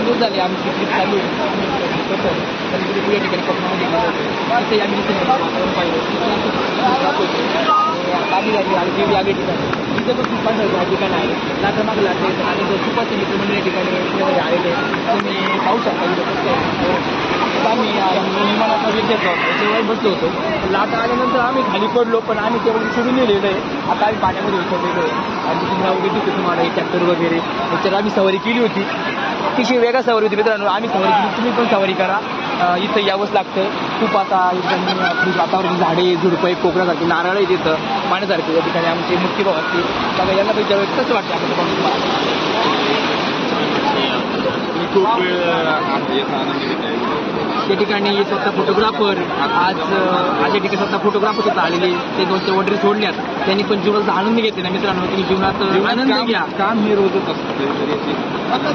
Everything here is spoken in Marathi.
दिवस झाले आमची ट्रिप चालू आहे. तर तिथे या ठिकाणी कोकणामध्ये गेलो होतो. तिथे आम्ही वातावरण पाहिलं. आम्ही देवी आगे ठिकाणी तिथे पण खूप या ठिकाण आहे. लाटा मागे लाटा येतात आणि जर खूप असे मित्रमंडळी या ठिकाणी पुण्यामध्ये आलेले तुम्ही पाहू शकता इथं कसं आहे. आम्ही विमानाचा वेग घेतला होता त्याच्यावर बसलो होतो. लाटा आल्यानंतर आम्ही खाली पडलो पण आम्ही तेवढं सोडून नेलेलं आहे. आता आम्ही पाण्यामध्ये उतरलेलो आहे आणि तिथे वगैरे दिसतो तुम्हाला ट्रॅक्टर वगैरे त्याच्यावर आम्ही सवारी केली होती. अतिशय वेगळा सवारी होती मित्रांनो. आम्ही सवारी केली, तुम्ही पण सवारी करा. इथं यावंच लागतं. खूप आता एकदम वातावरण झाडे झुडपं कोकणासारखे नारळ आहे तिथं पाण्यासारखे. या ठिकाणी आमचे मुख्य भाव असते बघा यांना पण त्यावेळेस कसं वाटतं आपल्याला बघून तुम्हाला खूप आनंद घेत आहे. त्या ठिकाणी स्वतः फोटोग्राफर आज या ठिकाणी स्वतः फोटोग्राफर सुद्धा आलेले ते दोनचे वडील सोडण्यात त्यांनी पण जीवनाचा आनंद घेतले ना मित्रांनो. तुम्ही जीवनात आनंद घ्या. काम हे रोजच असतं.